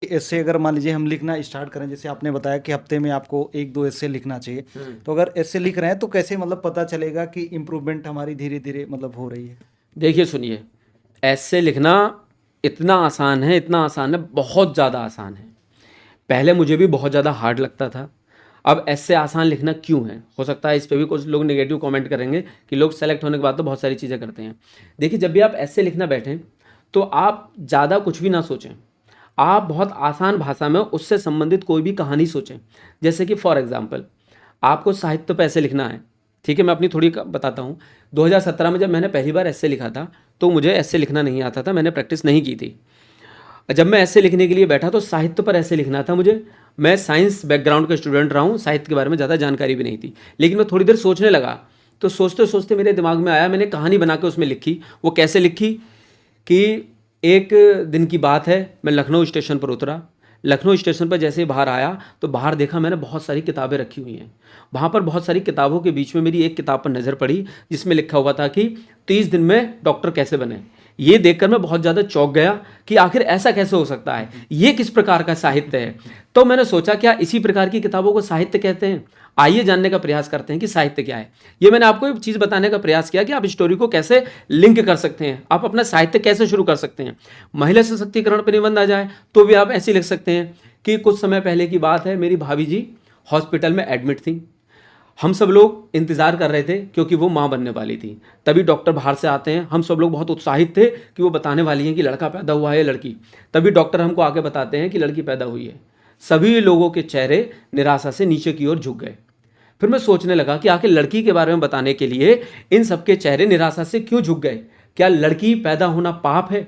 ऐसे अगर मान लीजिए हम लिखना स्टार्ट करें, जैसे आपने बताया कि हफ्ते में आपको 1-2 ऐसे लिखना चाहिए, तो अगर ऐसे लिख रहे हैं तो कैसे मतलब पता चलेगा कि इम्प्रूवमेंट हमारी धीरे धीरे मतलब हो रही है? देखिए सुनिए, ऐसे लिखना इतना आसान है, इतना आसान है, बहुत ज़्यादा आसान है। पहले मुझे भी बहुत ज़्यादा हार्ड लगता था। अब ऐसे आसान लिखना क्यों है? हो सकता है इस पे भी कुछ लोग नेगेटिव कमेंट करेंगे कि लोग सेलेक्ट होने के बाद तो बहुत सारी चीज़ें करते हैं। देखिए, जब भी आप ऐसे लिखना बैठें तो आप ज़्यादा कुछ भी ना सोचें। आप बहुत आसान भाषा में उससे संबंधित कोई भी कहानी सोचें। जैसे कि फॉर एग्जांपल आपको साहित्य पे ऐसे लिखना है, ठीक है? मैं अपनी थोड़ी बताता हूँ। 2017 में जब मैंने पहली बार ऐसे लिखा था तो मुझे ऐसे लिखना नहीं आता था, मैंने प्रैक्टिस नहीं की थी। जब मैं ऐसे लिखने के लिए बैठा तो साहित्य पर ऐसे लिखना था मुझे। मैं साइंस बैकग्राउंड का स्टूडेंट रहा हूँ, साहित्य के बारे में ज़्यादा जानकारी भी नहीं थी, लेकिन मैं थोड़ी देर सोचने लगा तो सोचते सोचते मेरे दिमाग में आया, मैंने कहानी बना के उसमें लिखी। वो कैसे लिखी कि एक दिन की बात है, मैं लखनऊ स्टेशन पर उतरा। लखनऊ स्टेशन पर जैसे ही बाहर आया तो बाहर देखा मैंने बहुत सारी किताबें रखी हुई हैं। वहाँ पर बहुत सारी किताबों के बीच में मेरी एक किताब पर नज़र पड़ी जिसमें लिखा हुआ था कि 30 दिन में डॉक्टर कैसे बने। ये देखकर मैं बहुत ज़्यादा चौंक गया कि आखिर ऐसा कैसे हो सकता है, ये किस प्रकार का साहित्य है। तो मैंने सोचा क्या इसी प्रकार की किताबों को साहित्य कहते हैं? आइए जानने का प्रयास करते हैं कि साहित्य क्या है। ये मैंने आपको एक चीज़ बताने का प्रयास किया कि आप स्टोरी को कैसे लिंक कर सकते हैं, आप अपना साहित्य कैसे शुरू कर सकते हैं। महिला सशक्तिकरण पर निबंध आ जाए तो भी आप ऐसे लिख सकते हैं कि कुछ समय पहले की बात है, मेरी भाभी जी हॉस्पिटल में एडमिट थी। हम सब लोग इंतज़ार कर रहे थे क्योंकि वो माँ बनने वाली थी। तभी डॉक्टर बाहर से आते हैं, हम सब लोग बहुत उत्साहित थे कि वो बताने वाली हैं कि लड़का पैदा हुआ है या लड़की। तभी डॉक्टर हमको आके बताते हैं कि लड़की पैदा हुई है। सभी लोगों के चेहरे निराशा से नीचे की ओर झुक गए। फिर मैं सोचने लगा कि आखिर लड़की के बारे में बताने के लिए इन सबके चेहरे निराशा से क्यों झुक गए? क्या लड़की पैदा होना पाप है?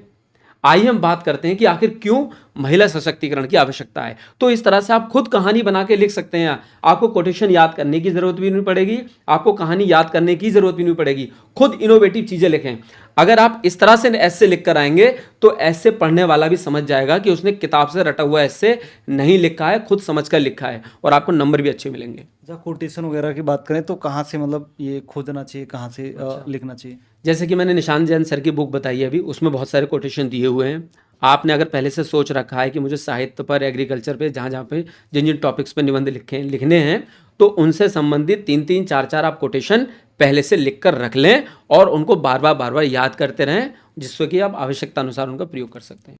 आइए हम बात करते हैं कि आखिर क्यों महिला सशक्तिकरण की आवश्यकता है। तो इस तरह से आप खुद कहानी बना के लिख सकते हैं। आपको कोटेशन याद करने की जरूरत भी नहीं पड़ेगी, आपको कहानी याद करने की जरूरत भी नहीं पड़ेगी। खुद इनोवेटिव चीजें लिखें। अगर आप इस तरह से ऐसे लिख कर आएंगे तो ऐसे पढ़ने वाला भी समझ जाएगा कि उसने किताब से रटा हुआ ऐसे नहीं लिखा है, खुद समझ कर लिखा है, और आपको नंबर भी अच्छे मिलेंगे। जब कोटेशन वगैरह की बात करें तो कहाँ से मतलब ये खोजना चाहिए, कहाँ से लिखना चाहिए? जैसे कि मैंने निशान जैन सर की बुक बताई है अभी, उसमें बहुत सारे कोटेशन दिए हुए हैं। आपने अगर पहले से सोच रखा है कि मुझे साहित्य पर, एग्रीकल्चर पे, जहाँ जहाँ पे जिन जिन टॉपिक्स पर निबंध लिखने हैं, तो उनसे संबंधित 3-3, 4-4 आप कोटेशन पहले से लिख कर रख लें और उनको बार बार याद करते रहें, जिससे कि आप आवश्यकता अनुसार उनका प्रयोग कर सकते हैं।